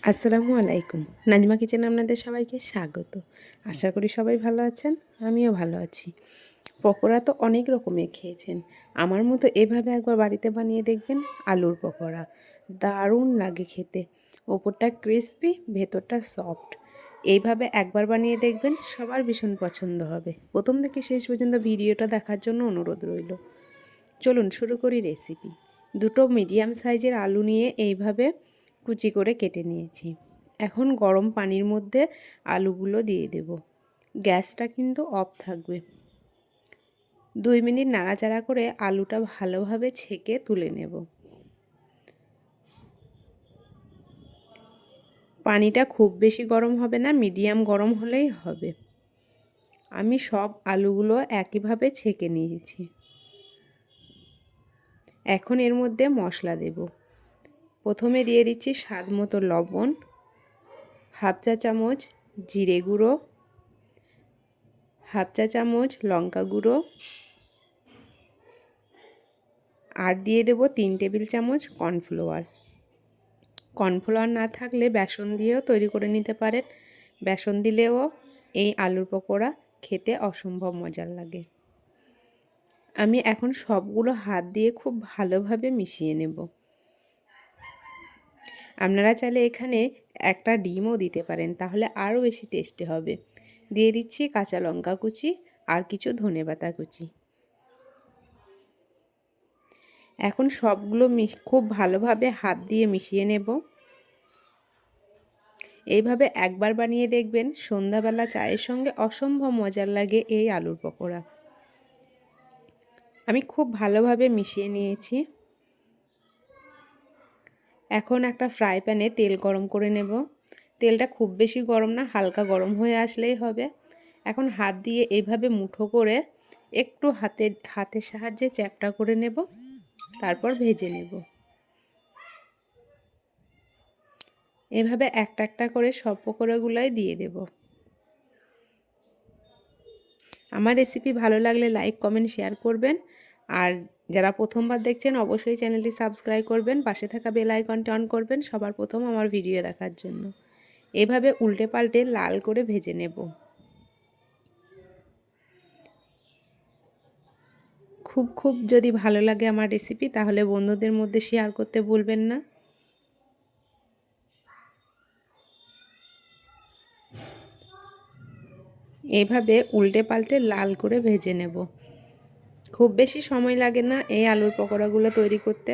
আসসালামু আলাইকুম। নাজমা কিচেনে আপনাদের সবাইকে স্বাগত। আশা করি সবাই ভালো আছেন, আমিও ভালো আছি। পকোড়া তো অনেক রকমের খেয়েছেন, আমার মতো এভাবে একবার বাড়িতে বানিয়ে দেখবেন আলুর পকোড়া। দারুণ লাগে খেতে, ওপরটা ক্রিসপি, ভেতরটা সফট। এইভাবে একবার বানিয়ে দেখবেন, সবার ভীষণ পছন্দ হবে। প্রথম থেকে শেষ পর্যন্ত ভিডিওটা দেখার জন্য অনুরোধ রইল। চলুন শুরু করি রেসিপি। দুটো মিডিয়াম সাইজের আলু নিয়ে এইভাবে কুচি করে কেটে নিয়েছি। এখন গরম পানির মধ্যে আলুগুলো দিয়ে দেব। গ্যাসটা কিন্তু অফ থাকবে। 2 মিনিট নাড়াচাড়া করে আলুটা ভালোভাবে ছেঁকে তুলে নেব। পানিটা খুব বেশি গরম হবে না, মিডিয়াম গরম হলেই হবে। আমি সব আলুগুলো একইভাবে ছেঁকে নিয়েছি। এখন এর মধ্যে মশলা দেব। প্রথমে দিয়ে দিচ্ছি স্বাদ মতো লবণ, হাফ চা চামচ জিরে গুঁড়ো, হাফ চা চামচ লঙ্কা গুঁড়ো, আর দিয়ে দেব 3 টেবিল চামচ কর্নফ্লাওয়ার। কর্নফ্লাওয়ার না থাকলে বেসন দিয়েও তৈরি করে নিতে পারেন। বেসন দিলেও এই আলুর পকোড়া খেতে অসম্ভব মজার লাগে। আমি এখন সবগুলো হাত দিয়ে খুব ভালোভাবে মিশিয়ে নেব। আপনারা চাইলে এখানে একটা ডিমও দিতে পারেন, তাহলে আরও বেশি টেস্টি হবে। দিয়ে দিচ্ছি কাঁচা লঙ্কা কুচি আর কিছু ধনেপাতা কুচি। এখন সবগুলো খুব ভালোভাবে হাত দিয়ে মিশিয়ে নেব। এইভাবে একবার বানিয়ে দেখবেন, সন্ধ্যাবেলা চায়ের সঙ্গে অসম্ভব মজার লাগে এই আলুর পকোড়া। আমি খুব ভালোভাবে মিশিয়ে নিয়েছি। এখন একটা ফ্রাই প্যানে তেল গরম করে নেব। তেলটা খুব বেশি গরম না, হালকা গরম হয়ে আসলেই হবে। এখন হাত দিয়ে এইভাবে মুঠো করে একটু হাতের সাহায্যে চ্যাপটা করে নেব, তারপর ভেজে নেব। এভাবে একটা একটা করে সব পকোড়াগুলোই দিয়ে দেব। আমার রেসিপি ভালো লাগলে লাইক, কমেন্ট, শেয়ার করবেন। আর যারা প্রথমবার দেখছেন অবশ্যই চ্যানেলটি সাবস্ক্রাইব করবেন, পাশে থাকা বেল আইকনটি অন করবেন সবার প্রথম আমার ভিডিও দেখার জন্য। এভাবে উল্টে পাল্টে লাল করে ভেজে নেব। খুব যদি ভালো লাগে আমার রেসিপি, তাহলে বন্ধুদের মধ্যে শেয়ার করতে ভুলবেন না। এভাবে উল্টে পাল্টে লাল করে ভেজে নেব। খুব বেশি সময় লাগে না এই আলুর পকোড়াগুলো তৈরি করতে,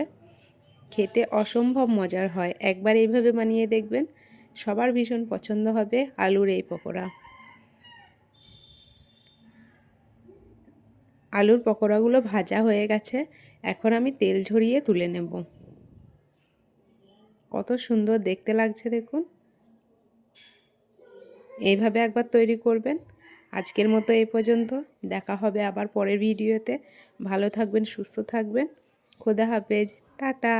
খেতে অসম্ভব মজার হয়। একবার এইভাবে বানিয়ে দেখবেন, সবার ভীষণ পছন্দ হবে আলুর এই পকোড়া। আলুর পকোড়াগুলো ভাজা হয়ে গেছে, এখন আমি তেল ঝরিয়ে তুলে নেব। কত সুন্দর দেখতে লাগছে দেখুন। এইভাবে একবার তৈরি করবেন। আজকের মতো এই পর্যন্ত, দেখা হবে আবার পরের ভিডিওতে। ভালো থাকবেন, সুস্থ থাকবেন। খোদা হাফেজ, টাটা।